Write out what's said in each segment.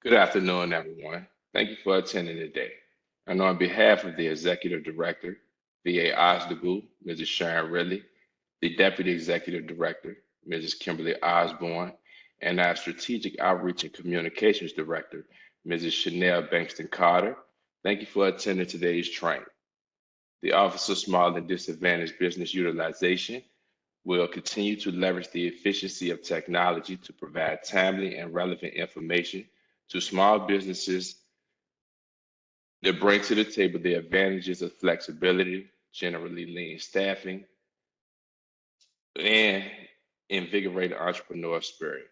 Good afternoon, everyone. Thank you for attending today. And on behalf of the Executive Director, VA OSDBU, Mrs. Sharon Ridley, the Deputy Executive Director, Mrs. Kimberly Osborne, and our Strategic Outreach and Communications Director, Mrs. Chanel Bankston Carter, thank you for attending today's training. The Office of Small and Disadvantaged Business Utilization will continue to leverage the efficiency of technology to provide timely and relevant information to small businesses that bring to the table the advantages of flexibility, generally lean staffing, and invigorated entrepreneur spirit.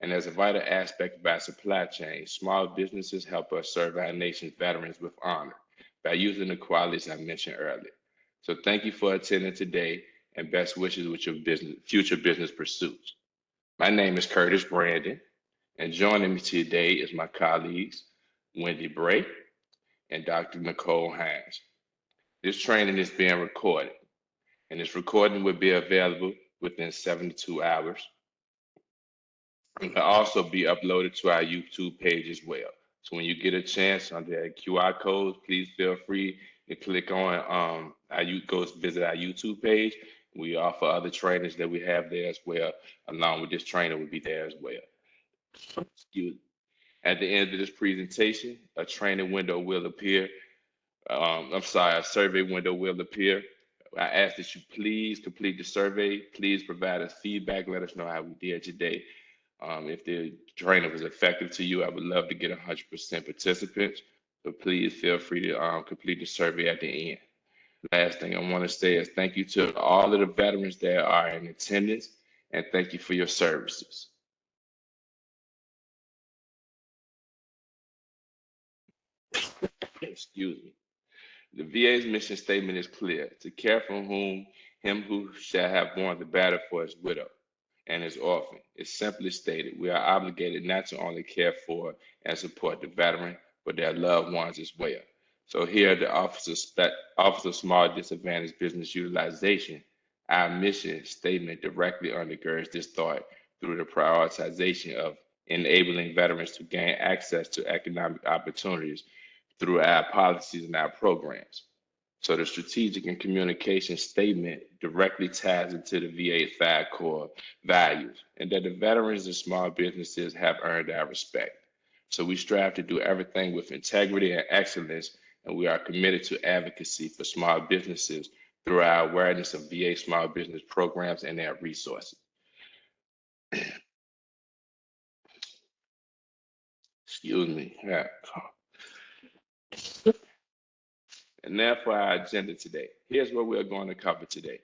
And as a vital aspect of our supply chain, small businesses help us serve our nation's veterans with honor by using the qualities I mentioned earlier. So thank you for attending today and best wishes with your future business pursuits. My name is Curtis Brandon, and joining me today is my colleagues, Wendy Bray and Dr. Nicole Hines. This training is being recorded, and this recording will be available within 72 hours. It can also be uploaded to our YouTube page as well. So when you get a chance under that QR code, please feel free to click on go visit our YouTube page. We offer other trainings that we have there as well, along with this trainer will be there as well. Excuse me. At the end of this presentation, a training window will appear. A survey window will appear. I ask that you please complete the survey. Please provide us feedback. Let us know how we did today. If the training was effective to you, I would love to get 100% participants. So please feel free to complete the survey at the end. Last thing I want to say is thank you to all of the veterans that are in attendance, and thank you for your services. Excuse me. The VA's mission statement is clear: to care for him who shall have borne the battle for his widow and his orphan. It's simply stated, we are obligated not to only care for and support the veteran, but their loved ones as well. So here at the Office of Small Disadvantaged Business Utilization, our mission statement directly undergirds this thought through the prioritization of enabling veterans to gain access to economic opportunities through our policies and our programs. So the strategic and communication statement directly ties into the VA 5 core values, and that the veterans and small businesses have earned our respect. So we strive to do everything with integrity and excellence, and we are committed to advocacy for small businesses through our awareness of VA small business programs and their resources. Excuse me. Yeah. And now for our agenda today. Here's what we're going to cover today.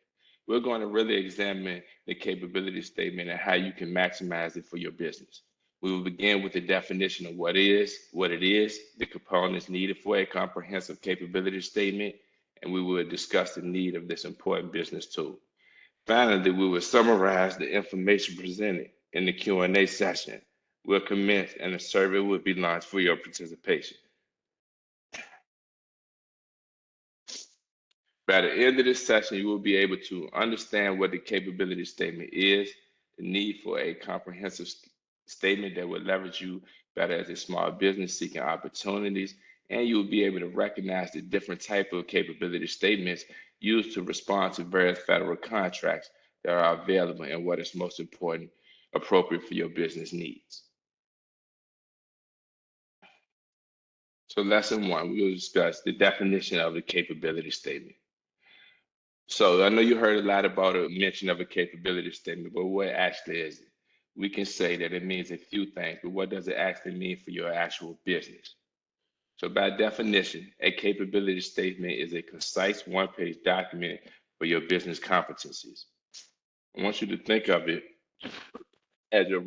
We're going to really examine the capability statement and how you can maximize it for your business. We will begin with the definition of what it is, the components needed for a comprehensive capability statement, and we will discuss the need of this important business tool. Finally, we will summarize the information presented in the Q&A session. We'll commence and a survey will be launched for your participation. By the end of this session, you will be able to understand what the capability statement is, the need for a comprehensive statement that will leverage you better as a small business seeking opportunities, and you will be able to recognize the different type of capability statements used to respond to various federal contracts that are available and what is most important, appropriate for your business needs. So lesson one, we will discuss the definition of the capability statement. So I know you heard a lot about a mention of a capability statement, but what actually is it? We can say that it means a few things, but what does it actually mean for your actual business? So by definition, a capability statement is a concise one-page document for your business competencies. I want you to think of it as your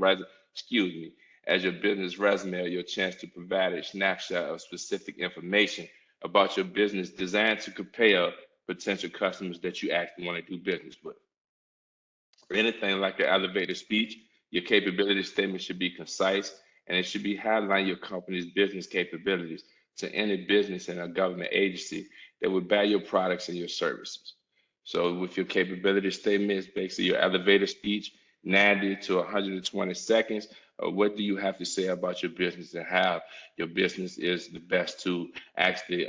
as your business resume or your chance to provide a snapshot of specific information about your business designed to compare potential customers that you actually want to do business with. For anything like an elevator speech, your capability statement should be concise and it should be highlighting your company's business capabilities to any business and a government agency that would buy your products and your services. So with your capability statement, it's basically your elevator speech 90 to 120 seconds. What do you have to say about your business and how your business is the best to actually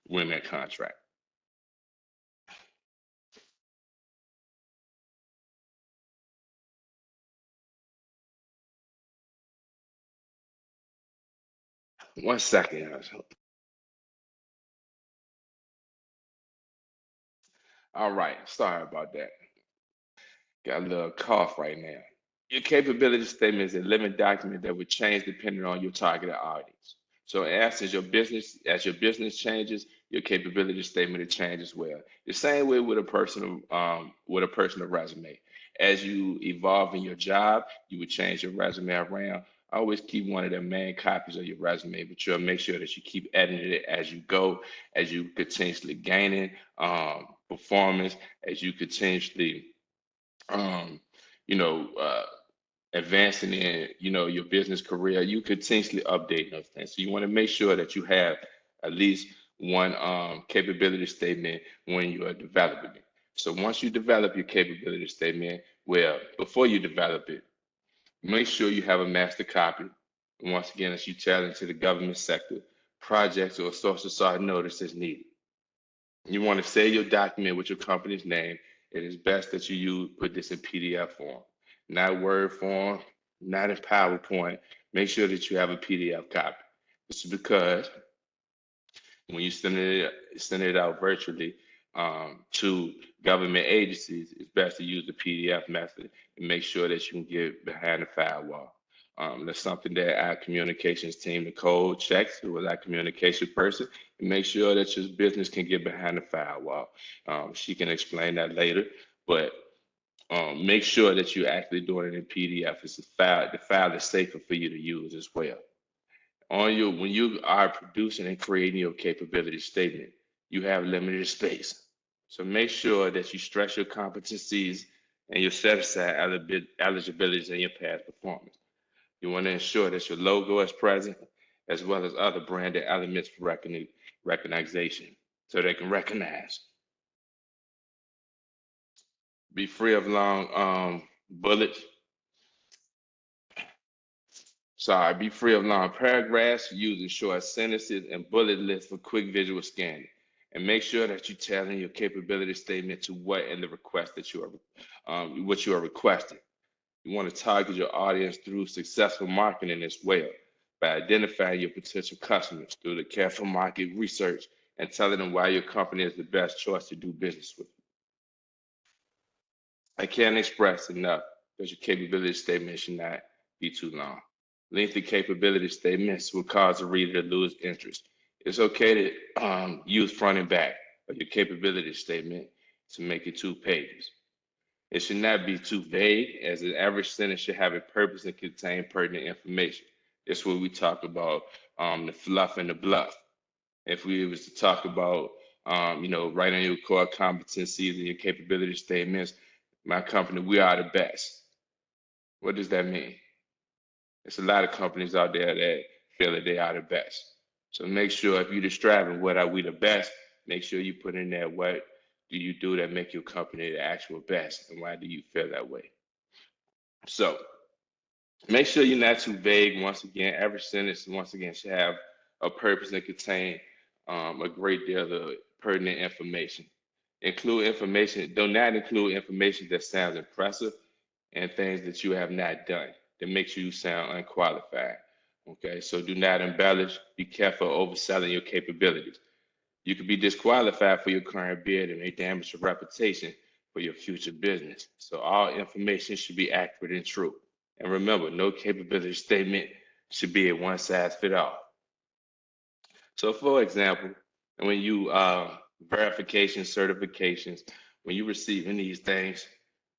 win that contract? One second. All right. Sorry about that. Got a little cough right now. Your capability statement is a living document that will change depending on your targeted audience. So as your business changes, your capability statement will change as well. The same way with a personal resume. As you evolve in your job, you would change your resume around. Always keep one of the main copies of your resume, but you'll make sure that you keep editing it as you go, as you continuously gaining performance, as you continuously um, you know, advancing in, your business career, you continuously update those things. So you want to make sure that you have at least one capability statement when you are developing it. So once you develop your capability statement, well, before you develop it, make sure you have a master copy. And once again, as you tell into the government sector, projects or social side notice is needed. You want to save your document with your company's name. It is best that put this in PDF form, not Word form, not in PowerPoint. Make sure that you have a PDF copy. This is because when you send it out virtually to government agencies, it's best to use the PDF method and make sure that you can get behind the firewall. That's something that our communications team, Nicole, checks, who is our communication person, and make sure that your business can get behind the firewall. She can explain that later, but make sure that you're actually doing it in PDF. It's a file. The file is safer for you to use as well. When you are producing and creating your capability statement, you have limited space. So make sure that you stress your competencies and your set aside eligibilities and your past performance. You want to ensure that your logo is present, as well as other branded elements for recognition, so they can recognize. Be free of long bullets. Sorry, be free of long paragraphs, using short sentences and bullet lists for quick visual scanning. And make sure that you tell in your capability statement to what in the request that what you are requesting. You want to target your audience through successful marketing as well, by identifying your potential customers through the careful market research and telling them why your company is the best choice to do business with. I can't express enough that your capability statement should not be too long. Lengthy capability statements will cause the reader to lose interest. It's okay to use front and back of your capability statement to make it 2 pages. It should not be too vague, as an average sentence should have a purpose and contain pertinent information. That's what we talk about, the fluff and the bluff. If we was to talk about, writing your core competencies and your capability statements, my company, we are the best. What does that mean? There's a lot of companies out there that feel that they are the best. So make sure if you're describing what are we the best, make sure you put in there what do you do that make your company the actual best and why do you feel that way. So make sure you're not too vague. Once again, every sentence, once again, should have a purpose and contain a great deal of pertinent information. Do not include information that sounds impressive and things that you have not done that makes you sound unqualified. Okay, so do not embellish. Be careful overselling your capabilities. You could be disqualified for your current bid and may damage your reputation for your future business. So all information should be accurate and true. And remember, no capability statement should be a one size fit all. So, for example, when you verifications, certifications, when you receiving these things,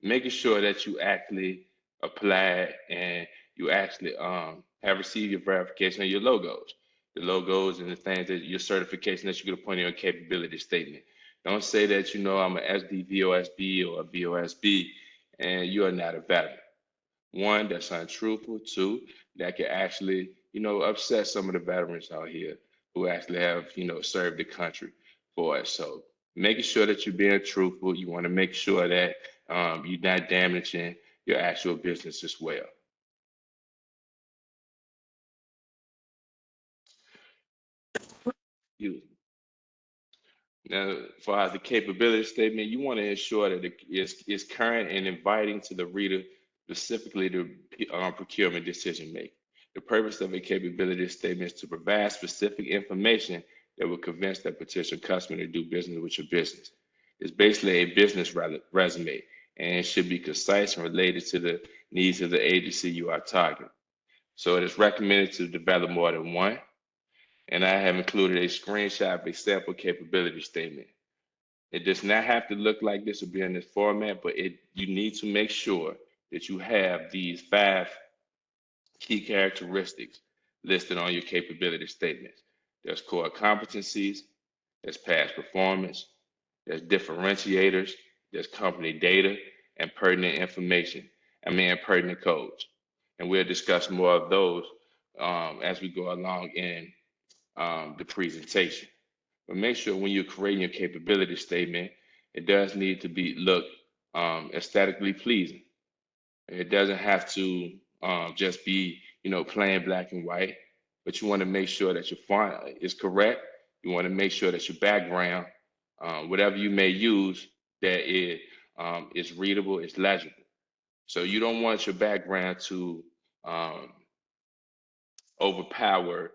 making sure that you actually apply and you actually have received your verification of your logos, the logos and the things that your certification that you're going to put in your capability statement. Don't say that I'm an SDVOSB or a VOSB and you are not a veteran. One, that's untruthful. Two, that can actually, upset some of the veterans out here who actually have, served the country for us. So making sure that you're being truthful, you want to make sure that you're not damaging your actual business as well. You Now, for the capability statement, you want to ensure that it's current and inviting to the reader, specifically the procurement decision making. The purpose of a capability statement is to provide specific information that will convince that potential customer to do business with your business. It's basically a business resume, and it should be concise and related to the needs of the agency you are targeting. So it is recommended to develop more than one, and I have included a screenshot of a sample capability statement. It does not have to look like this or be in this format, but you need to make sure that you have these 5 key characteristics listed on your capability statements. There's core competencies, there's past performance, there's differentiators, there's company data, and pertinent information, pertinent codes. And we'll discuss more of those as we go along in the presentation. But make sure when you're creating your capability statement, it does need to look aesthetically pleasing. It doesn't have to just be, plain black and white, but you want to make sure that your font is correct. You want to make sure that your background, whatever you may use, that it is readable, is legible. So you don't want your background to overpower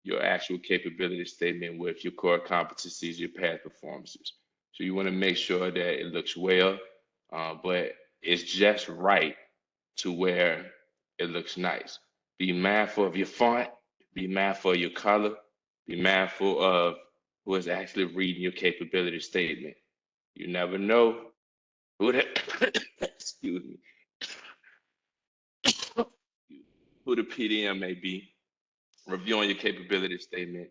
your actual capability statement with your core competencies, your past performances. So you want to make sure that it looks well, but it's just right to where it looks nice. Be mindful of your font, be mindful of your color, be mindful of who is actually reading your capability statement. You never know who the excuse me, who the PDM may be reviewing your capability statement,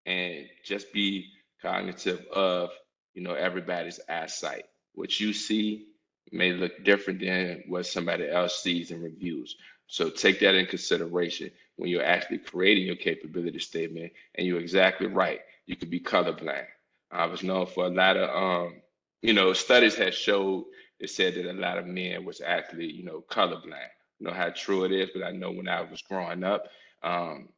and just be cognitive of everybody's eyesight. What you see may look different than what somebody else sees and reviews. So take that in consideration when you're actually creating your capability statement. And you're exactly right. You could be colorblind. I was known for a lot of studies have showed, it said that a lot of men was actually colorblind. I know how true it is, but I know when I was growing up, um,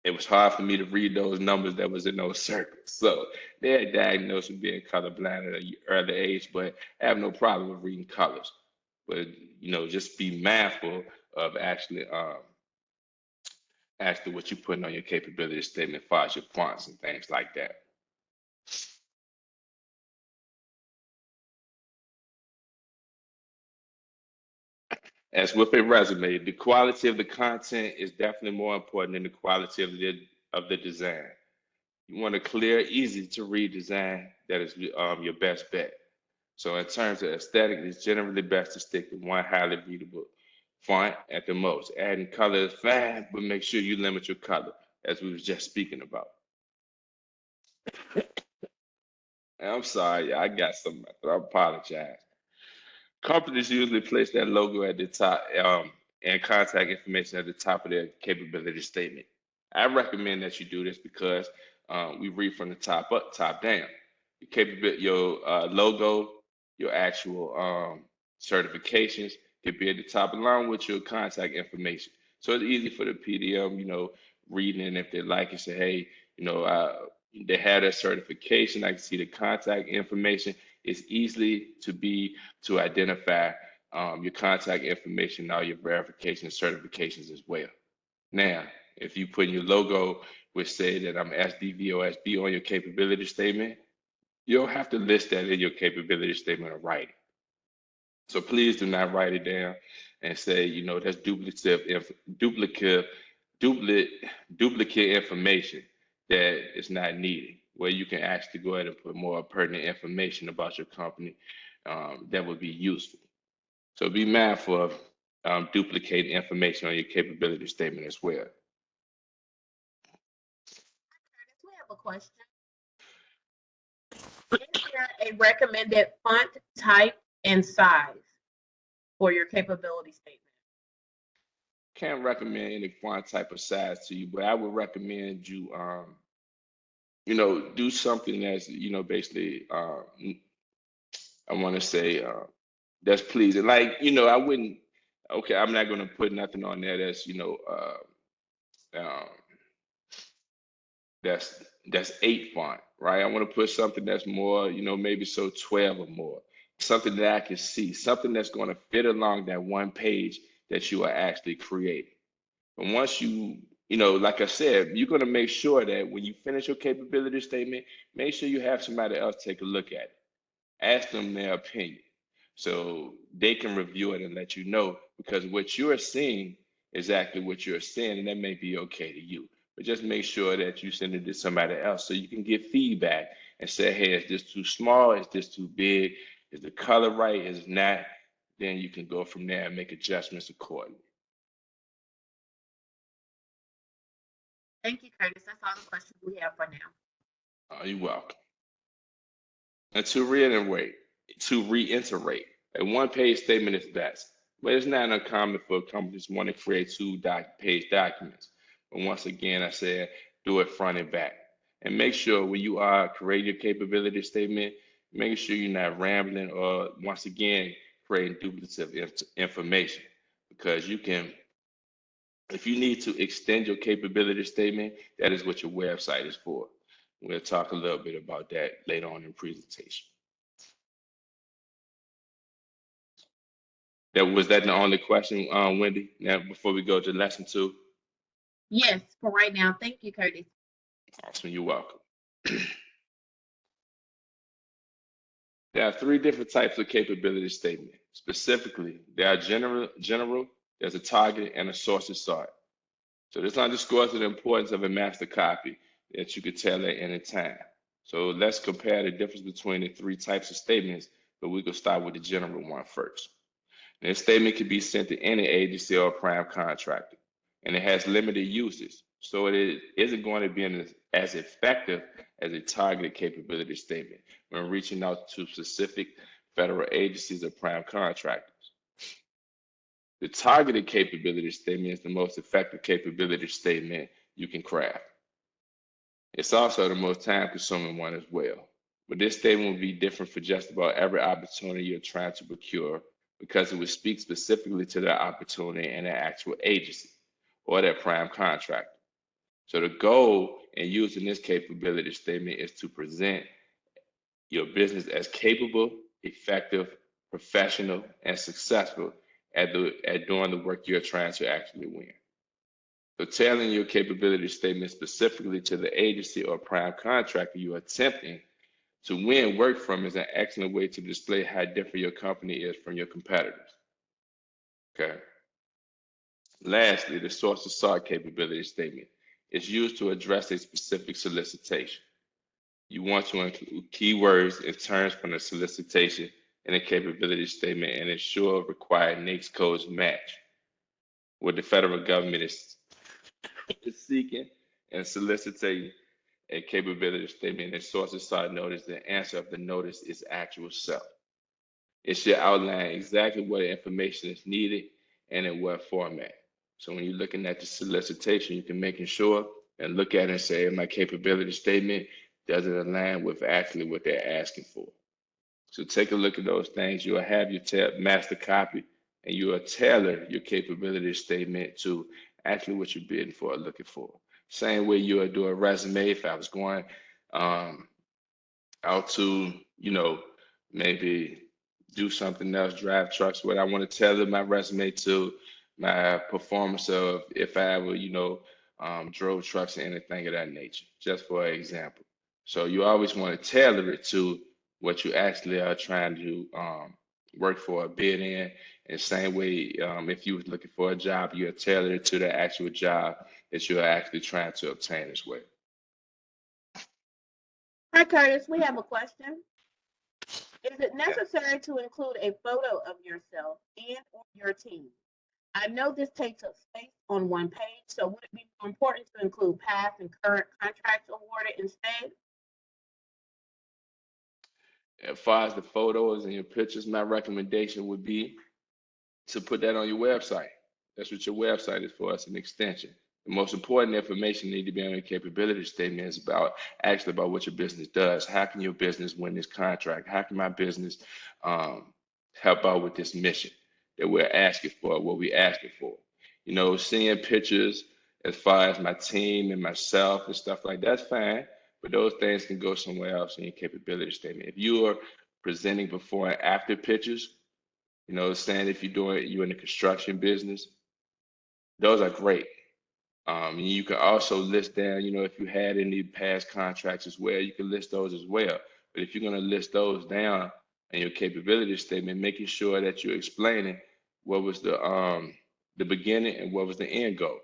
it was hard for me to read those numbers that was in those circles. So they had diagnosed with being colorblind at an early age, but I have no problem with reading colors. But just be mindful of actually what you're putting on your capability statement as far as your fonts and things like that. As with a resume, the quality of the content is definitely more important than the quality of the design. You want a clear, easy to read design that is your best bet. So in terms of aesthetic, it's generally best to stick to one highly readable font at the most. Adding color is fine, but make sure you limit your color, as we was just speaking about. I'm sorry, I got some. I apologize. Companies usually place that logo at the top and contact information at the top of their capability statement. I recommend that you do this because we read from the top up, top down. Your logo, your actual certifications could be at the top along with your contact information. So it's easy for the PDM, reading, and if they like it, say, hey, they have their certification. I can see the contact information. It's easily to identify your contact information, all your verification and certifications as well. Now, if you put in your logo, which say that I'm SDVOSB on your capability statement, you'll have to list that in your capability statement or write it. So please do not write it down and say, that's duplicate information that is not needed, where you can actually go ahead and put more pertinent information about your company that would be useful. So be mindful of duplicating information on your capability statement as well. We have a question. Is there a recommended font type and size for your capability statement? Can't recommend any font type or size to you, but I would recommend you, do something that's, basically, I want to say that's pleasing. Like, I wouldn't Okay, I'm not going to put nothing on there that's, um, that's 8 font, right? I want to put something that's more, maybe so 12 or more, something that I can see, something that's going to fit along that one page that you are actually creating. And once like I said, you're going to make sure that when you finish your capability statement, make sure you have somebody else take a look at it. Ask them their opinion so they can review it and let you know, because what you're seeing is exactly what you're seeing, and that may be okay to you. But just make sure that you send it to somebody else so you can get feedback and say, hey, is this too small? Is this too big? Is the color right? Is it not? Then you can go from there and make adjustments accordingly. Thank you, Curtis. That's all the questions we have for now. You're welcome. And to reiterate, a one-page statement is best, but it's not uncommon for companies to want to create two-page documents. But once again, I said do it front and back. And make sure when you are creating your capability statement, make sure you're not rambling or, once again, creating duplicative information. Because if you need to extend your capability statement, that is what your website is for. We'll talk a little bit about that later on in the presentation. Was that the only question, Wendy? Now, before we go to lesson 2? Yes, for right now. Thank you, Curtis. Awesome, you're welcome. There are 3 different types of capability statement. Specifically, there are general, there's a target, and a sources sought. So this underscores the importance of a master copy that you could tell at any time. So let's compare the difference between the 3 types of statements, but we could start with the general one first. This statement can be sent to any agency or prime contractor, and it has limited uses, so it isn't going to be as effective as a targeted capability statement when reaching out to specific federal agencies or prime contractors. The targeted capability statement is the most effective capability statement you can craft. It's also the most time-consuming one as well. But this statement will be different for just about every opportunity you're trying to procure, because it would speak specifically to that opportunity and the actual agency or that prime contractor. So the goal in using this capability statement is to present your business as capable, effective, professional, and successful at doing the work you're trying to actually win. So tailoring your capability statement specifically to the agency or prime contractor you're attempting to win work from is an excellent way to display how different your company is from your competitors. Okay. Lastly, the sources sought capability statement is used to address a specific solicitation. You want to include keywords and terms from the solicitation in a capability statement and ensure required NAICS codes match what the federal government is seeking and soliciting. A capability statement and sources sought notice, the answer of the notice is actual self. It should outline exactly what information is needed and in what format. So when you're looking at the solicitation, you can making sure and look at it and say, my capability statement, does it align with actually what they're asking for? So take a look at those things. You'll have your master copy, and you will tailor your capability statement to actually what you're bidding for or looking for. Same way you would do a resume. If I was going out to, maybe do something else, drive trucks, what I want to tailor my resume to my performance of if I ever, drove trucks or anything of that nature, just for example. So you always want to tailor it to what you actually are trying to work for a bid in. And same way, if you was looking for a job, you're tailored it to the actual job that you're actually trying to obtain as well. Hi, Curtis. We have a question. Is it necessary to include a photo of yourself and or your team? I know this takes up space on one page, so would it be more important to include past and current contracts awarded instead? As far as the photos and your pictures, my recommendation would be to put that on your website. That's what your website is for. It's an extension. The most important information need to be on your capability statement is about what your business does. How can your business win this contract? How can my business help out with this mission that we're asking for, what we're asking for. You know, seeing pictures as far as my team and myself and stuff like that's fine, but those things can go somewhere else in your capability statement. If you are presenting before and after pictures, you know, saying if you're in the construction business, those are great. You can also list down, you know, if you had any past contracts as well, you can list those as well. But if you're going to list those down in your capability statement, making sure that you're explaining what was the beginning and what was the end goal,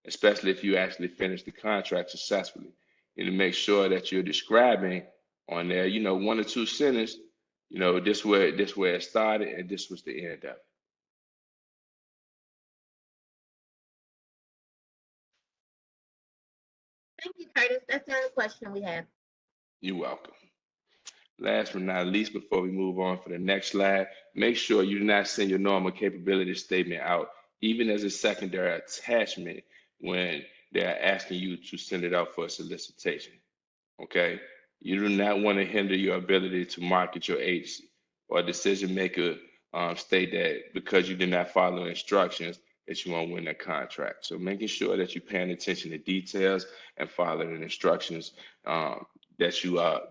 especially if you actually finish the contract successfully. And to make sure that you're describing on there, you know, one or two sentences, you know, this where it started and this was the end of it. Thank you, Curtis. That's the only question we have. You're welcome. Last but not least, before we move on for the next slide, make sure you do not send your normal capability statement out, even as a secondary attachment when they're asking you to send it out for a solicitation. Okay? You do not want to hinder your ability to market your agency, or a decision maker state that because you did not follow instructions that you won't win that contract. So making sure that you're paying attention to details and following the instructions that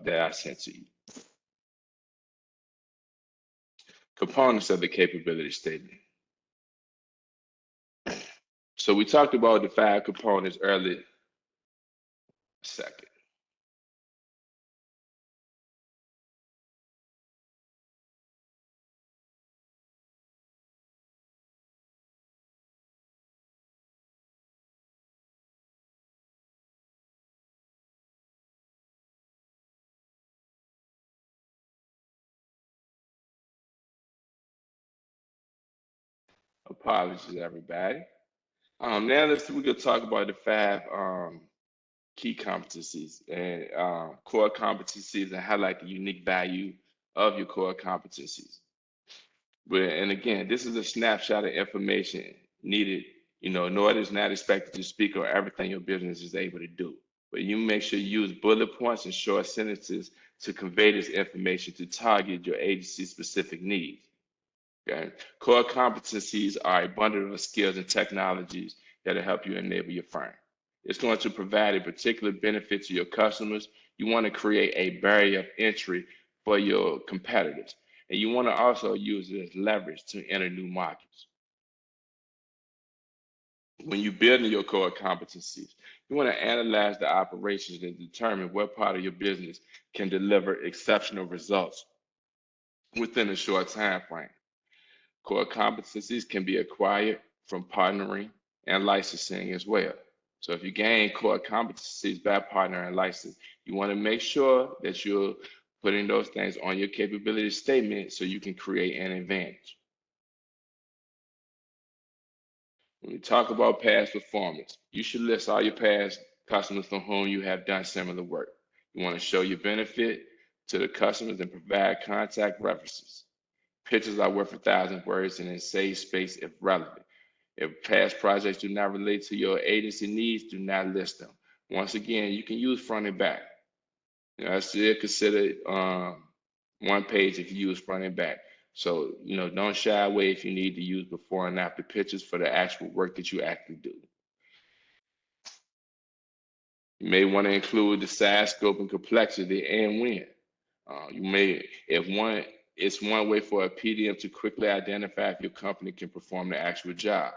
I sent to you. Components of the capability statement. So we talked about the 5 components earlier. Second. Apologies, everybody. Now we're gonna talk about the 5 key competencies and core competencies and highlight the unique value of your core competencies. And again, this is a snapshot of information needed. You know, NORD is not expected to speak on everything your business is able to do, but you make sure you use bullet points and short sentences to convey this information to target your agency's specific needs. Okay. Core competencies are a bundle of skills and technologies that'll help you enable your firm. It's going to provide a particular benefit to your customers. You want to create a barrier of entry for your competitors. And you want to also use it as leverage to enter new markets. When you're building your core competencies, you want to analyze the operations and determine what part of your business can deliver exceptional results within a short time frame. Core competencies can be acquired from partnering and licensing as well. So if you gain core competencies by partner and license, you want to make sure that you're putting those things on your capability statement so you can create an advantage. When we talk about past performance, you should list all your past customers for whom you have done similar work. You want to show your benefit to the customers and provide contact references. Pictures are worth 1,000 words and it saves space if relevant. If past projects do not relate to your agency needs, do not list them. Once again, you can use front and back. You know, I still consider one page if you use front and back. So, you know, don't shy away if you need to use before and after pictures for the actual work that you actually do. You may want to include the size, scope, and complexity and when. It's one way for a PDM to quickly identify if your company can perform the actual job.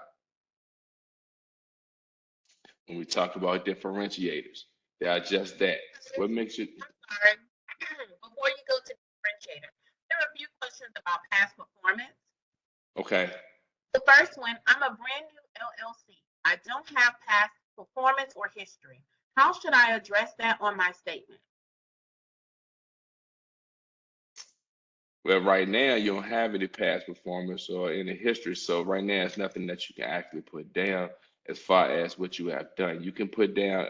When we talk about differentiators, they are just that. What makes you? I'm sorry. Before you go to differentiator, there are a few questions about past performance. Okay. The first one, I'm a brand new LLC. I don't have past performance or history. How should I address that on my statement? Well, right now you don't have any past performance or any history, so right now it's nothing that you can actually put down as far as what you have done. You can put down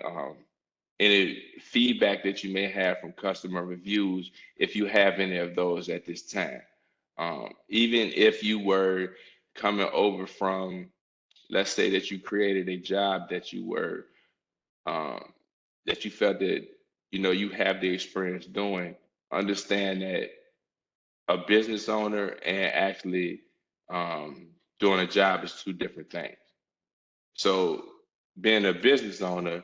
any feedback that you may have from customer reviews if you have any of those at this time. Even if you were coming over from, let's say that you created a job that you were that you felt that you know you have the experience doing, understand that a business owner and actually doing a job is two different things. So being a business owner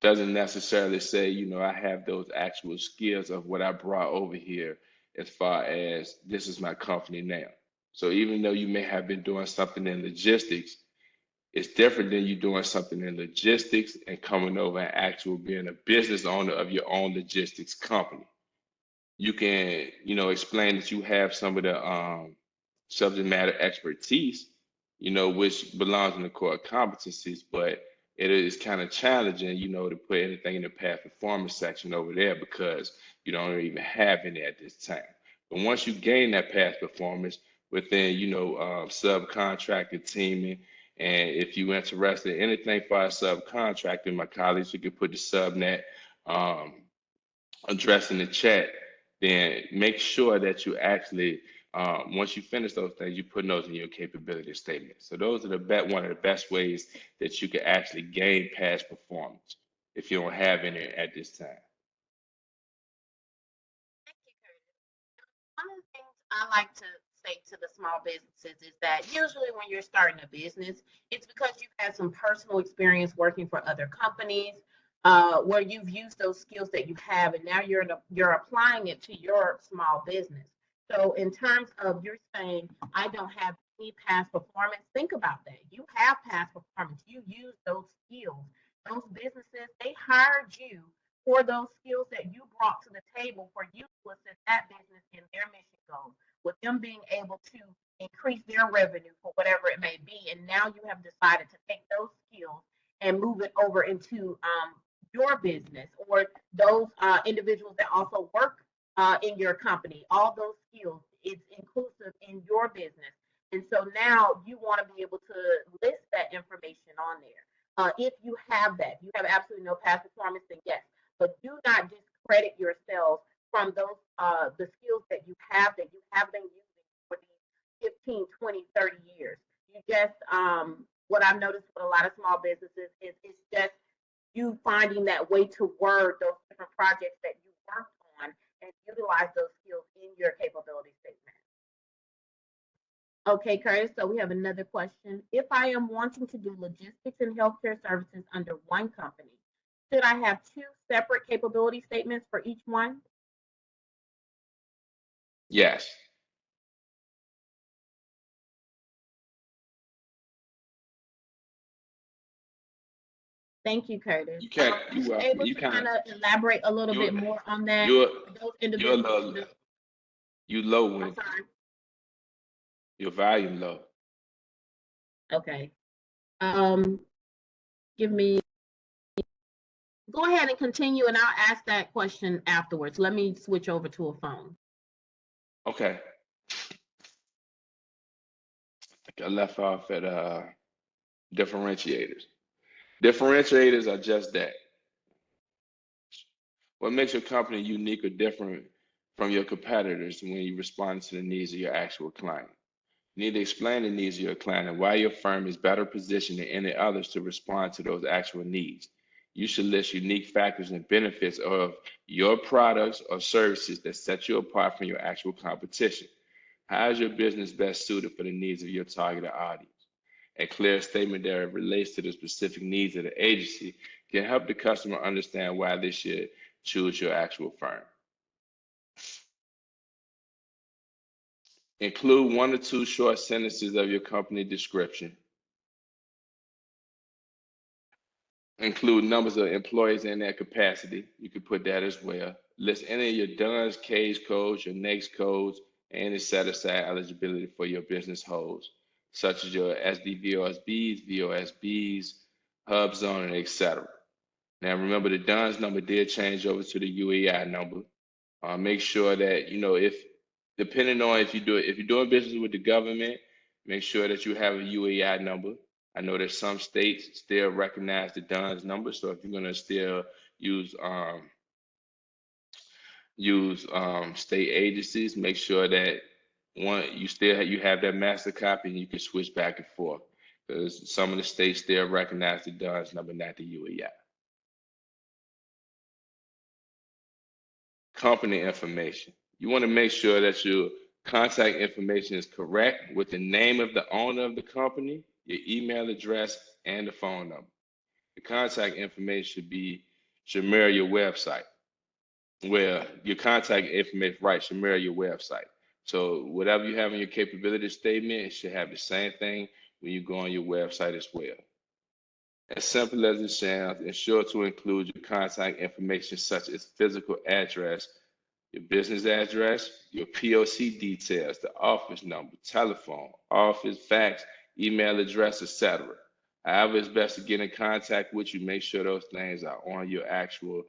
doesn't necessarily say, you know, I have those actual skills of what I brought over here as far as this is my company now. So even though you may have been doing something in logistics, it's different than you doing something in logistics and coming over and actual being a business owner of your own logistics company. You can, you know, explain that you have some of the subject matter expertise, you know, which belongs in the core competencies, but it is kind of challenging, you know, to put anything in the past performance section over there because you don't even have any at this time. But once you gain that past performance within, you know, subcontracting teaming, and if you're interested in anything for our subcontracting, my colleagues, you can put the subnet address in the chat, then make sure that you actually, once you finish those things, you put those in your capability statement. So those are one of the best ways that you can actually gain past performance if you don't have any at this time. Thank you, Curtis. One of the things I like to say to the small businesses is that usually when you're starting a business, it's because you've had some personal experience working for other companies, where you've used those skills that you have, and now you're applying it to your small business. So in terms of you're saying, I don't have any past performance, think about that. You have past performance. You use those skills. Those businesses, they hired you for those skills that you brought to the table for you to assist that business in their mission goals, with them being able to increase their revenue for whatever it may be. And now you have decided to take those skills and move it over into your business, or those individuals that also work in your company. All those skills, it's inclusive in your business. And so now you want to be able to list that information on there. If you have that, you have absolutely no past performance, then yes. But do not discredit yourself from those the skills that you have been using for these 15, 20, 30 years. You just what I've noticed with a lot of small businesses is it's just you finding that way to word those different projects that you worked on and utilize those skills in your capability statement. Okay, Curtis, so we have another question. If I am wanting to do logistics and healthcare services under one company, should I have two separate capability statements for each one? Yes. Thank you, Curtis. You can't, Are you you welcome. able You to kind kind of, of elaborate a little you're, bit more on that? you're, Those you're individuals. low, you low I'm when sorry. your volume low. Okay. Um, give me. Go ahead and continue, and I'll ask that question afterwards. Let me switch over to a phone. Okay. I think I left off at differentiators. Differentiators are just that. What makes your company unique or different from your competitors when you respond to the needs of your actual client? You need to explain the needs of your client and why your firm is better positioned than any others to respond to those actual needs. You should list unique factors and benefits of your products or services that set you apart from your actual competition. How is your business best suited for the needs of your targeted audience? A clear statement that relates to the specific needs of the agency can help the customer understand why they should choose your actual firm. Include one or two short sentences of your company description. Include numbers of employees in their capacity. You could put that as well. List any of your DUNS, case codes, your NAICS codes, and any set-aside eligibility for your business holds, such as your SDVOSBs, VOSBs, hub zoning, etc. Now remember, the DUNS number did change over to the UEI number. Make sure that, you know, if depending on if you're doing business with the government, make sure that you have a UEI number. I know that some states still recognize the DUNS number, so if you're gonna still use state agencies, make sure that you have that master copy and you can switch back and forth because some of the states still recognize the DUNS number, not the UEI. Company information. You want to make sure that Contact information is correct with the name of the owner of the company, your email address, and the phone number. The contact information should mirror your website. Well, your contact information, right, should mirror your website. So whatever you have in your capability statement, it should have the same thing when you go on your website as well. As simple as it sounds, ensure to include your contact information such as physical address, your business address, your POC details, the office number, telephone, office, fax, email address, etc. However, it's best to get in contact with you. Make sure those things are on your actual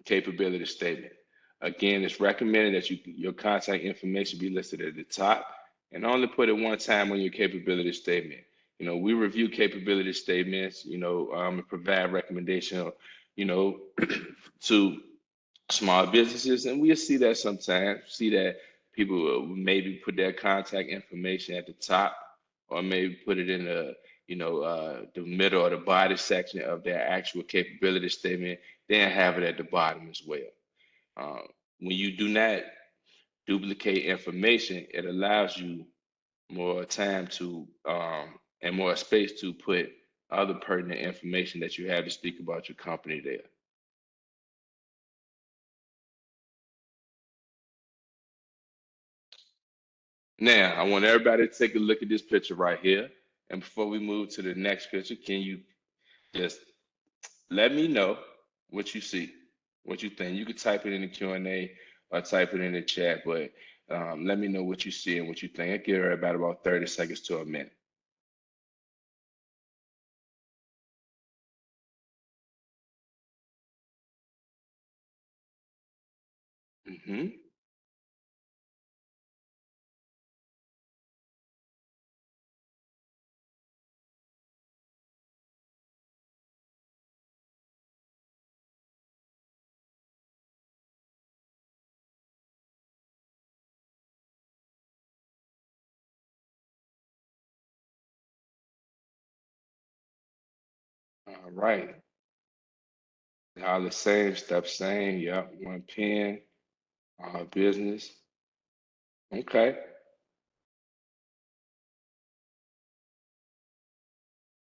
capability statement. Again, it's recommended that your contact information be listed at the top and only put it one time on your capability statement. We review capability statements, and provide recommendation, to small businesses, and we'll see that sometimes. See that people will maybe put their contact information at the top, or maybe put it in the middle or the body section of their actual capability statement, then have it at the bottom as well. When you do not duplicate information, it allows you more time to and more space to put other pertinent information that you have to speak about your company there. Now, I want everybody to take a look at this picture right here. And before we move to the next picture, can you just let me know what you see, what you think? You could type it in the Q&A or type it in the chat, but let me know what you see and what you think. I give everybody about 30 seconds to a minute. Mm-hmm. All right. All the same, step same. Yep. One pen, business. Okay.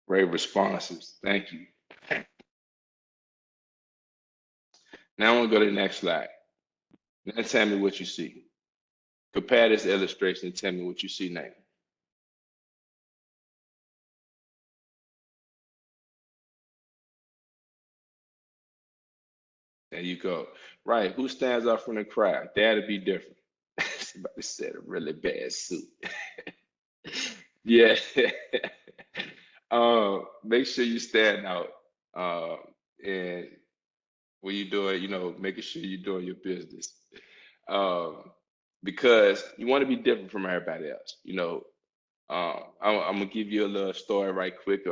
Great responses. Thank you. Now I want to go to the next slide. Now tell me what you see. Compare this illustration and tell me what you see now. There you go. Right. Who stands out from the crowd? That'd be different. Somebody said a really bad suit. Yeah. Make sure you stand out. And when you do it, making sure you're doing your business. Because you want to be different from everybody else. I'm gonna give you a little story right quick.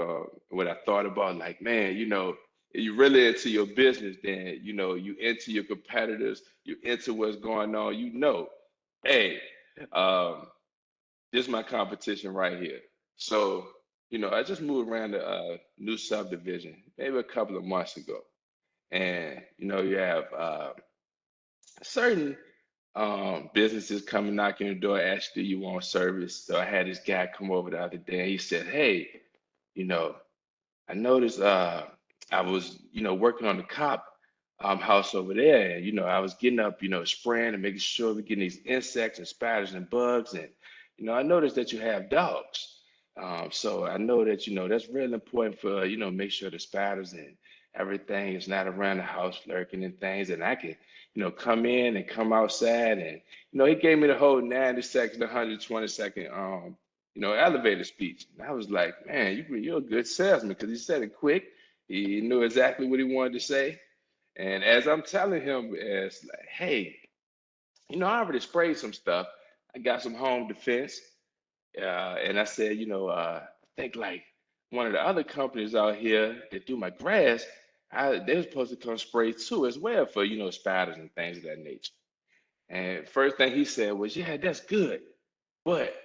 What I thought about, like, man, if you really into your business, then you into your competitors, you into what's going on. Hey, um, this is my competition right here. So, I just moved around a new subdivision maybe a couple of months ago, and you have certain businesses coming knocking the door, ask, do you want service? So I had this guy come over the other day. He said, hey, you know, I noticed I was, working on the cop house over there. And, I was getting up, spraying and making sure we're getting these insects and spiders and bugs. And, I noticed that you have dogs. So I know that, that's really important for, make sure the spiders and everything is not around the house lurking and things. And I can, come in and come outside. And, he gave me the whole 90-second, 120-second, elevator speech. And I was like, man, you're a good salesman because he said it quick. He knew exactly what he wanted to say. And as I'm telling him, it's like, hey, I already sprayed some stuff. I got some home defense. And I said, I think like one of the other companies out here that do my grass, they were supposed to come spray too as well for, spiders and things of that nature. And first thing he said was, yeah, that's good. But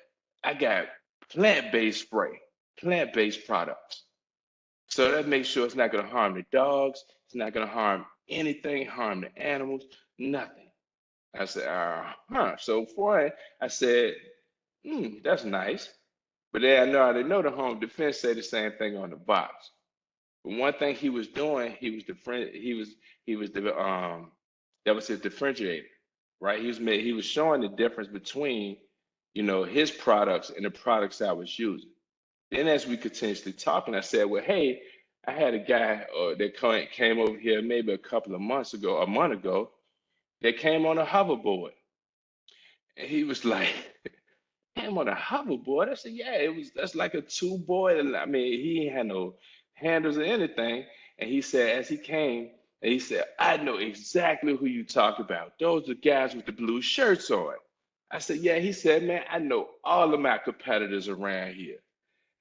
I got plant-based spray, plant-based products. So that makes sure it's not going to harm the dogs. It's not going to harm anything, harm the animals, nothing. I said, So for I said, that's nice. But then I already know the home defense say the same thing on the box. But one thing he was doing, he was the that was his differentiator, right? He was showing the difference between, his products and the products I was using. Then as we continuously talking, I said, well, hey, I had a guy that came over here maybe a month ago, that came on a hoverboard. And he was like, came on a hoverboard. I said, yeah, that's like a two-boy. And I mean, he ain't had no handles or anything. And he said, as he came, and he said, I know exactly who you talk about. Those are guys with the blue shirts on. I said, yeah. He said, man, I know all of my competitors around here.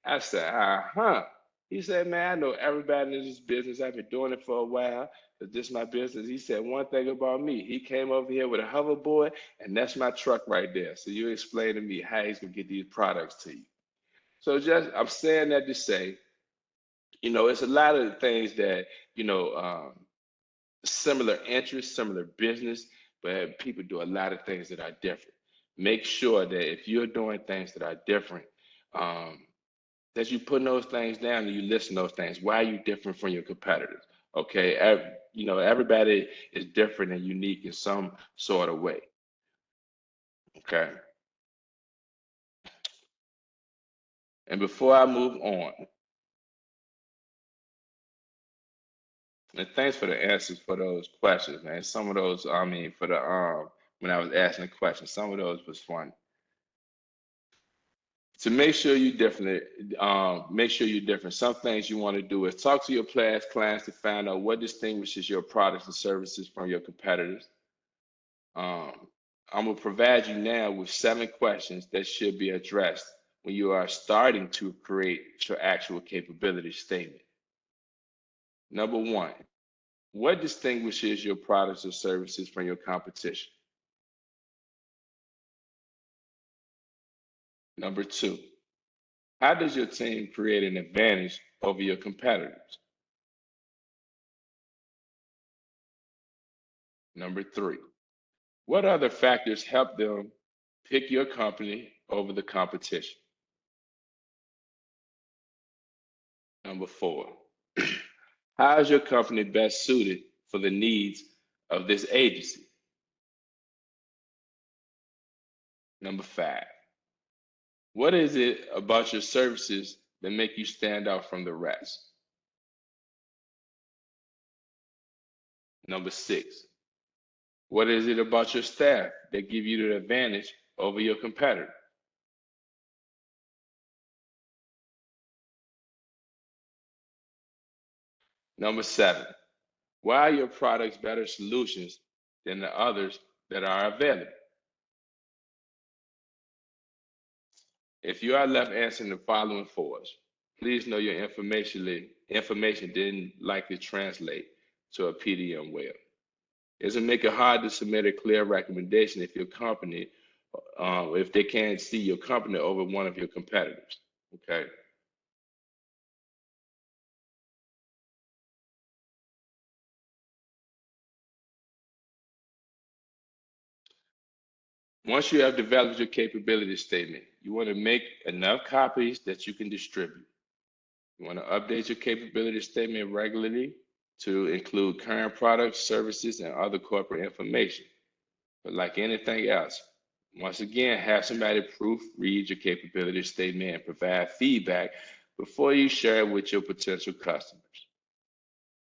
I said, uh-huh. He said, man, I know everybody in this business. I've been doing it for a while. But this is my business. He said one thing about me. He came over here with a hoverboard, and that's my truck right there. So you explain to me how he's gonna get these products to you. So I'm saying that to say, it's a lot of things that, similar interests, similar business, but people do a lot of things that are different. Make sure that if you're doing things that are different, um, that you put those things down and you listen to those things. Why are you different from your competitors? Okay, everybody is different and unique in some sort of way. Okay, and before I move on, and thanks for the answers for those questions, man. Some of those, I mean, for the when I was asking the questions, some of those was fun. To make sure you're different, Some things you want to do is talk to your past clients to find out what distinguishes your products and services from your competitors. Um, I'm going to provide you now with 7 questions that should be addressed when you are starting to create your actual capability statement. Number 1, what distinguishes your products or services from your competition? Number 2, how does your team create an advantage over your competitors? Number 3, what other factors help them pick your company over the competition? Number 4, how is your company best suited for the needs of this agency? Number 5, what is it about your services that make you stand out from the rest? Number 6, what is it about your staff that give you the advantage over your competitor? Number 7, why are your products better solutions than the others that are available? If you are left answering the following for us, please know your information didn't likely translate to a PDM well. Doesn't make it hard to submit a clear recommendation if if they can't see your company over one of your competitors. Okay. Once you have developed your capability statement, you want to make enough copies that you can distribute. You want to update your capability statement regularly to include current products, services, and other corporate information. But like anything else, once again, have somebody proofread your capability statement and provide feedback before you share it with your potential customers.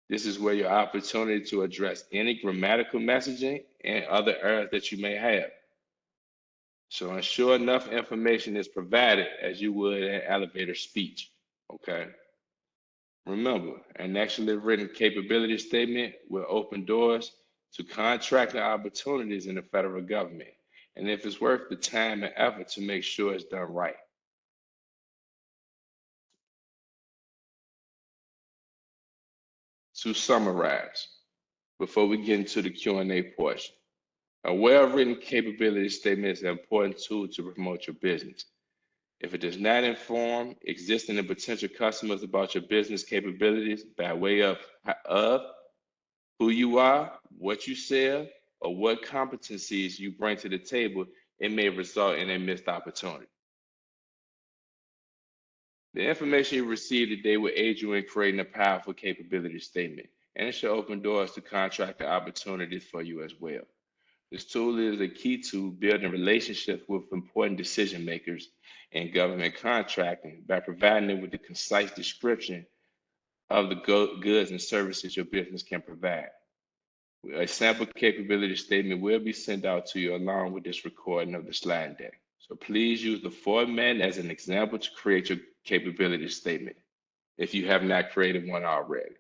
This is where your opportunity to address any grammatical messaging and other errors that you may have. So ensure enough information is provided as you would an elevator speech, okay? Remember, an actually written capability statement will open doors to contracting opportunities in the federal government, and if it's worth the time and effort to make sure it's done right. To summarize, before we get into the Q&A portion, a well-written capability statement is an important tool to promote your business. If it does not inform existing and potential customers about your business capabilities by way of who you are, what you sell, or what competencies you bring to the table, it may result in a missed opportunity. The information you receive today will aid you in creating a powerful capability statement, and it should open doors to contractor opportunities for you as well. This tool is a key to building relationships with important decision makers in government contracting by providing them with a concise description of the goods and services your business can provide. A sample capability statement will be sent out to you along with this recording of the slide deck. So please use the format as an example to create your capability statement if you have not created one already.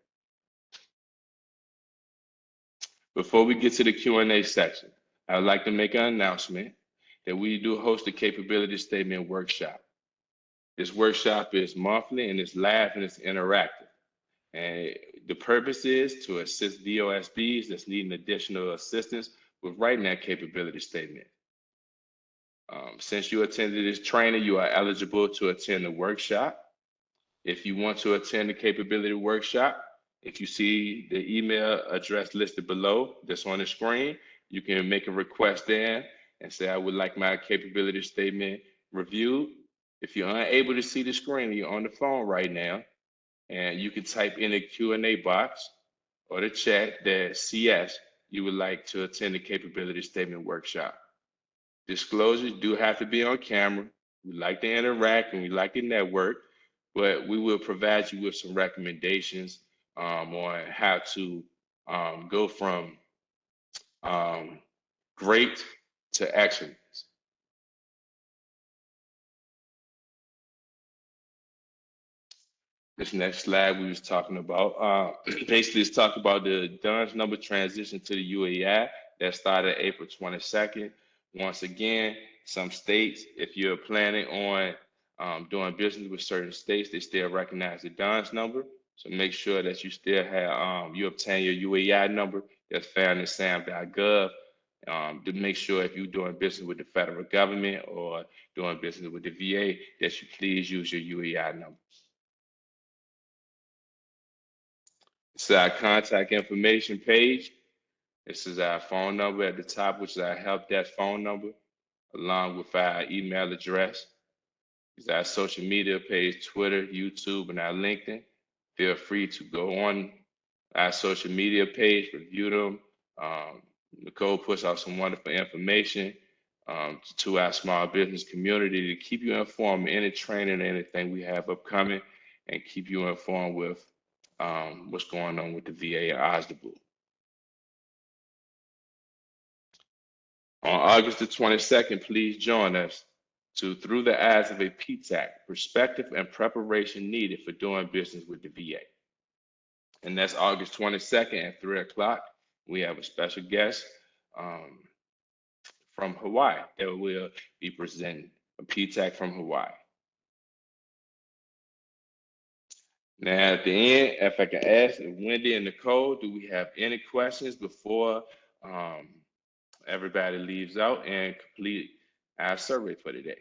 Before we get to the Q&A section, I would like to make an announcement that we do host a capability statement workshop. This workshop is monthly and it's live and it's interactive. And the purpose is to assist VOSBs that's needing additional assistance with writing that capability statement. Since you attended this training, you are eligible to attend the workshop. If you want to attend the capability workshop, if you see the email address listed below that's on the screen, you can make a request there and say, I would like my capability statement reviewed. If you're unable to see the screen, you're on the phone right now, and you can type in the Q&A box or the chat that CS you would like to attend the capability statement workshop. Disclosures do have to be on camera. We like to interact and we like to network, but we will provide you with some recommendations on how to go from great to excellence. This next slide we was talking about, basically it's talking about the DUNS number transition to the UAI that started April 22nd. Once again, some states, if you're planning on doing business with certain states, they still recognize the DUNS number. So make sure that you still have, you obtain your UAI number that's found in SAM.gov to make sure if you're doing business with the federal government or doing business with the VA, that you please use your UAI number. This is our contact information page. This is our phone number at the top, which is our help desk phone number, along with our email address. This is our social media page, Twitter, YouTube, and our LinkedIn. Feel free to go on our social media page, review them. Nicole puts out some wonderful information to our small business community to keep you informed of any training, anything we have upcoming, and keep you informed with what's going on with the VA OSDBU. On August the 22nd, please join us to Through the Eyes of a PTAC, Perspective and Preparation Needed for Doing Business with the VA. And that's August 22nd at 3 o'clock. We have a special guest from Hawaii that will be presenting, a PTAC from Hawaii. Now, at the end, if I can ask Wendy and Nicole, do we have any questions before everybody leaves out and complete our survey for today?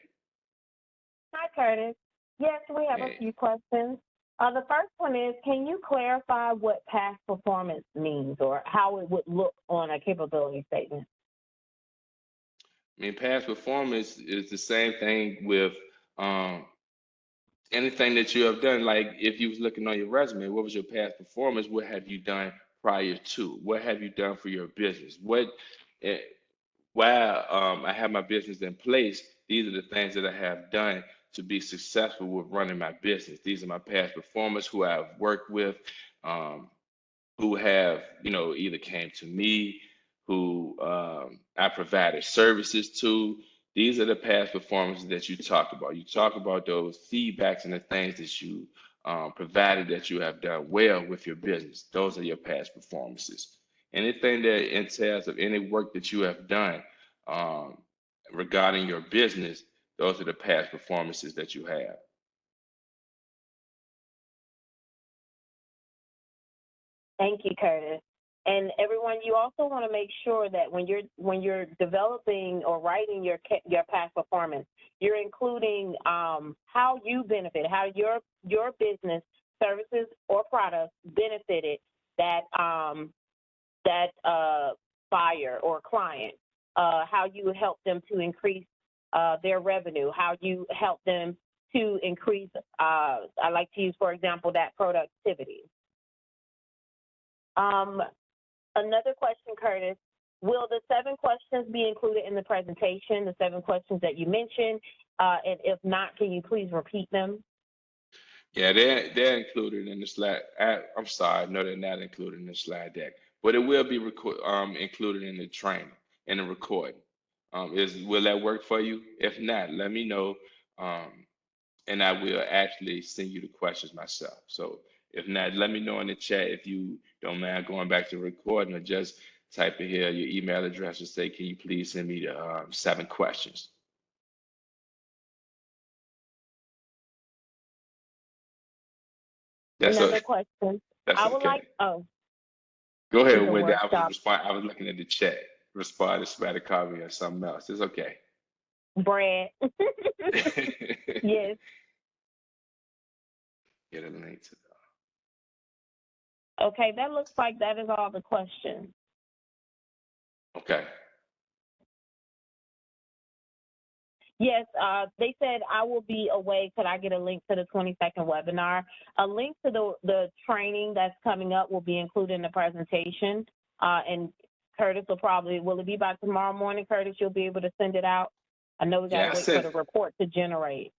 Hi, Curtis. Yes, we have a few questions. The first one is, can you clarify what past performance means or how it would look on a capability statement? I mean, past performance is the same thing with anything that you have done. Like if you was looking on your resume, what was your past performance? What have you done prior to? What have you done for your business? While I have my business in place, these are the things that I have done to be successful with running my business. These are my past performers who I've worked with, who have, either came to me, who I provided services to. These are the past performances that you talk about. You talk about those feedbacks and the things that you provided that you have done well with your business. Those are your past performances. Anything that entails of any work that you have done regarding your business, those are the past performances that you have. Thank you, Curtis. And everyone, you also want to make sure that when you're developing or writing your past performance, you're including how you benefit, how your business services or products benefited that buyer or client, how you help them to increase their revenue, how you help them to increase, I like to use, for example, that productivity. Another question, Curtis, will the 7 questions be included in the presentation, the 7 questions that you mentioned? And if not, can you please repeat them? Yeah, they're included in the slide. I'm sorry, no, they're not included in the slide deck, but it will be included in the training and the recording. Will that work for you? If not, let me know, and I will actually send you the questions myself. So if not, let me know in the chat if you don't mind going back to the recording, or just type in here your email address and say, can you please send me the 7 questions? Another question. That's I would okay. like, oh. Go ahead It's a with that. workshop. I was looking at the chat. Respond to somebody call me or something else. It's okay. Brad. Yes. Get a link to Okay, that looks like that is all the questions. Okay. Yes, they said I will be away. Could I get a link to the 22nd webinar? A link to the training that's coming up will be included in the presentation. And Curtis will it be by tomorrow morning, Curtis, you'll be able to send it out? I know we got to wait for the report to generate.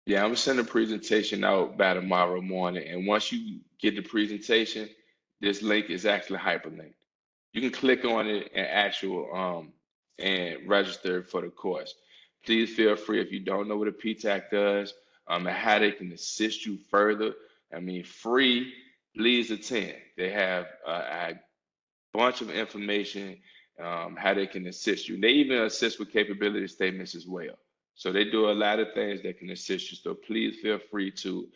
Yeah, I'm gonna send a presentation out by tomorrow morning. And once you get the presentation, this link is actually hyperlinked. You can click on it and register for the course. Please feel free, if you don't know what a PTAC does, and how they can assist you further. I mean, free, please attend. They have a bunch of information, how they can assist you. They even assist with capability statements as well. So they do a lot of things that can assist you. So please feel free to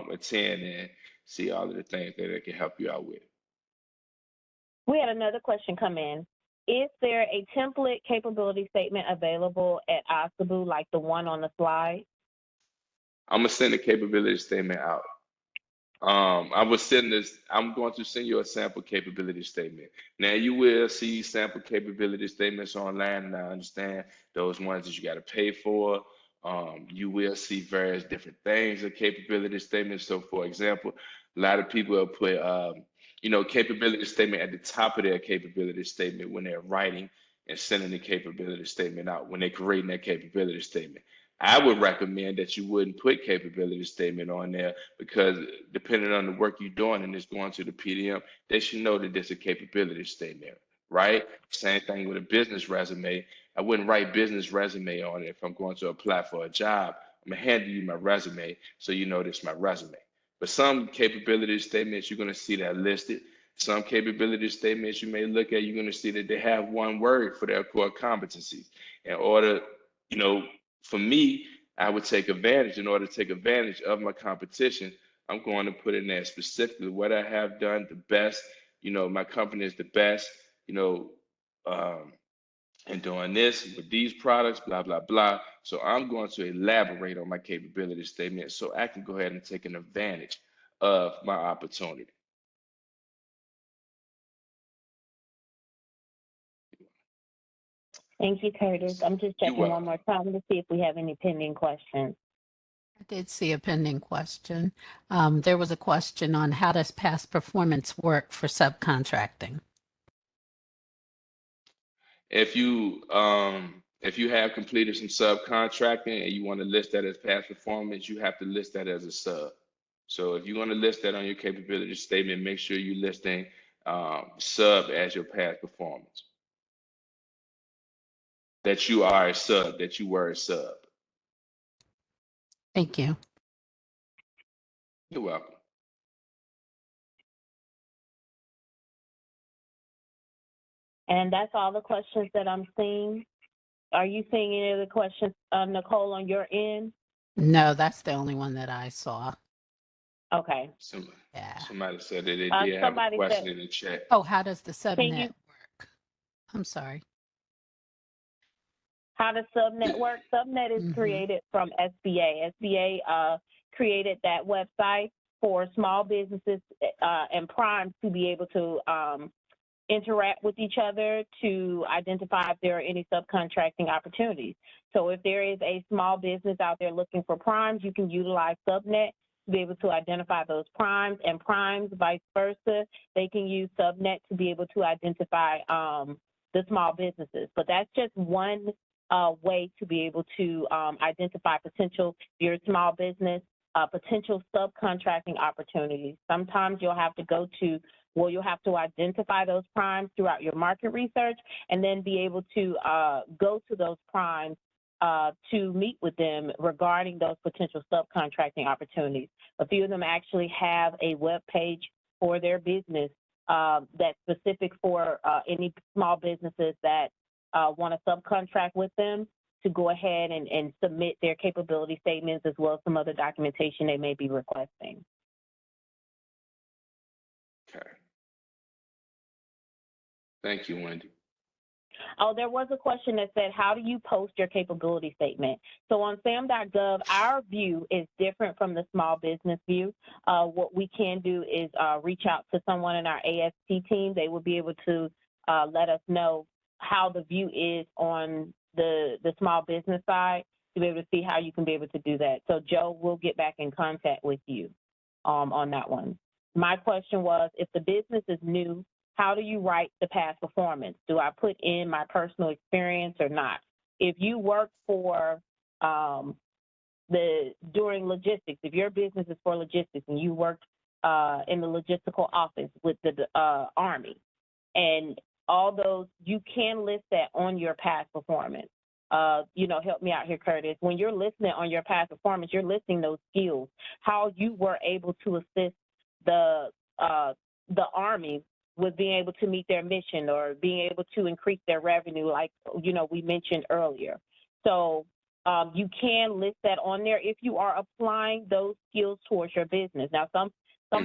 attend and see all of the things that they can help you out with. We had another question come in. Is there a template capability statement available at Askaboo, like the one on the slide? I'm gonna send the capability statement out. I'm going to send you a sample capability statement. Now you will see sample capability statements online, and I understand those ones that you got to pay for. You will see various different things of capability statements. So for example, a lot of people will put, capability statement at the top of their capability statement when they're writing and sending the capability statement out, when they're creating that capability statement. I would recommend that you wouldn't put capability statement on there, because depending on the work you're doing and it's going to the PDM, they should know that there's a capability statement, right? Same thing with a business resume. I wouldn't write business resume on it. If I'm going to apply for a job, I'm gonna hand you my resume so you know this is my resume. But some capability statements, you're gonna see that listed. Some capability statements you may look at, you're gonna see that they have one word for their core competencies. In order, for me, I would take advantage, in order to take advantage of my competition, I'm going to put in there specifically what I have done the best, my company is the best, and doing this with these products, blah, blah, blah. So I'm going to elaborate on my capability statement so I can go ahead and take an advantage of my opportunity. Thank you, Curtis. I'm just checking one more time to see if we have any pending questions. I did see a pending question. There was a question on how does past performance work for subcontracting? If you have completed some subcontracting and you want to list that as past performance, you have to list that as a sub. So if you want to list that on your capability statement, make sure you're listing sub as your past performance. That you are a sub, that you were a sub. Thank you. You're welcome. And that's all the questions that I'm seeing. Are you seeing any of the questions, Nicole, on your end? No, that's the only one that I saw. Okay. Somebody said that they did have a question in the chat. Oh, how does the subnet work? I'm sorry. How does subnet work? Subnet is created from SBA. SBA created that website for small businesses and primes to be able to interact with each other to identify if there are any subcontracting opportunities. So if there is a small business out there looking for primes, you can utilize Subnet to be able to identify those primes, and primes, vice versa, they can use Subnet to be able to identify the small businesses. But that's just one way to be able to identify potential, your small business, potential subcontracting opportunities. Sometimes you'll have to you'll have to identify those primes throughout your market research and then be able to go to those primes to meet with them regarding those potential subcontracting opportunities. A few of them actually have a web page for their business that's specific for any small businesses that want to subcontract with them, to go ahead and submit their capability statements as well as some other documentation they may be requesting. Okay. Thank you, Wendy. Oh, there was a question that said, how do you post your capability statement? So on SAM.gov, our view is different from the small business view. What we can do is reach out to someone in our AST team. They will be able to let us know how the view is on the small business side to be able to see how you can be able to do that. So Joe will get back in contact with you on that one. My question was, if the business is new, how do you write the past performance? Do I put in my personal experience or not? If you work for during logistics, if your business is for logistics and you work in the logistical office with the Army, and all those, you can list that on your past performance. Help me out here, Curtis. When you're listing it on your past performance, you're listing those skills, how you were able to assist the Army with being able to meet their mission or being able to increase their revenue, like, we mentioned earlier. So you can list that on there if you are applying those skills towards your business. Now, some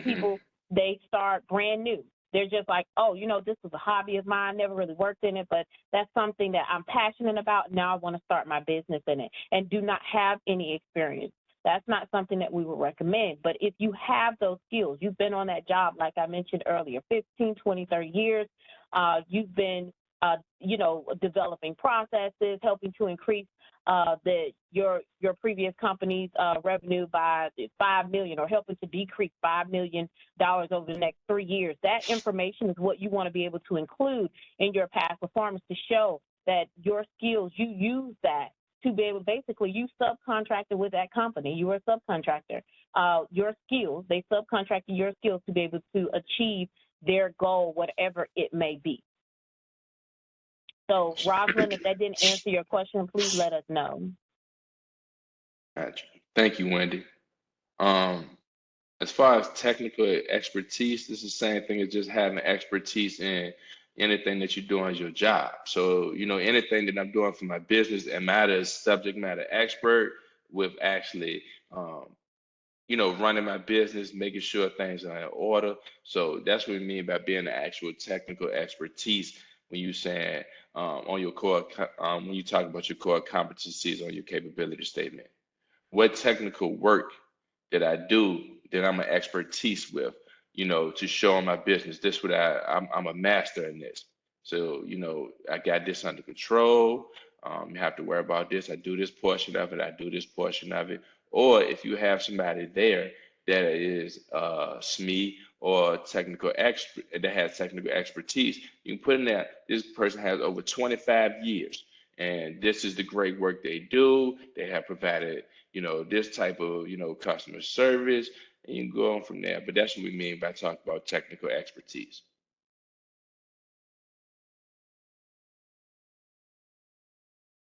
people, they start brand new. They're just like, oh, this was a hobby of mine, never really worked in it, but that's something that I'm passionate about. Now I want to start my business in it, and do not have any experience. That's not something that we would recommend. But if you have those skills, you've been on that job, like I mentioned earlier, 15, 20, 30 years, you've been, developing processes, helping to increase your previous company's revenue by $5 million, or helping to decrease $5 million over the next 3 years. That information is what you want to be able to include in your past performance to show that your skills, you use that to be able, basically, you subcontracted with that company. You were a subcontractor. Your skills, they subcontracted your skills to be able to achieve their goal, whatever it may be. So, Rosalind, if that didn't answer your question, please let us know. Gotcha. Thank you, Wendy. As far as technical expertise, this is the same thing as just having expertise in anything that you're doing as your job. So, anything that I'm doing for my business, it matters subject matter expert with actually, running my business, making sure things are in order. So that's what we mean by being the actual technical expertise when you're saying on your core, when you talk about your core competencies on your capability statement. What technical work that I do that I'm an expertise with, to show on my business, this what I'm a master in this. So, I got this under control. You have to worry about this. I do this portion of it. I do this portion of it. Or if you have somebody there that is SME or technical expert that has technical expertise, you can put in there, this person has over 25 years. And this is the great work they do. They have provided, this type of, customer service, and you can go on from there. But that's what we mean by talking about technical expertise.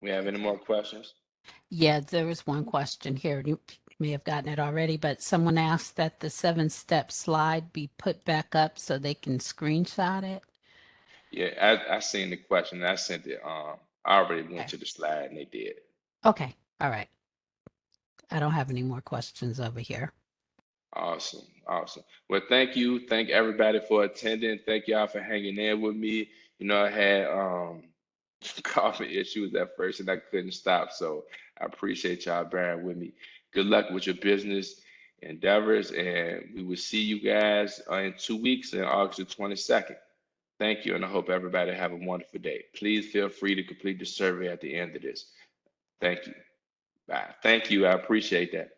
We have any more questions? Yeah, there was one question here. You may have gotten it already, but someone asked that the 7-step slide be put back up so they can screenshot it. Yeah, I seen the question. I sent it. I already went to the slide and they did. Okay. All right. I don't have any more questions over here. Awesome. Well, thank you. Thank everybody for attending. Thank y'all for hanging in with me. I had coffee issues at first and I couldn't stop. So I appreciate y'all bearing with me. Good luck with your business endeavors, and we will see you guys in 2 weeks on August the 22nd. Thank you, and I hope everybody have a wonderful day. Please feel free to complete the survey at the end of this. Thank you. Bye. Thank you. I appreciate that.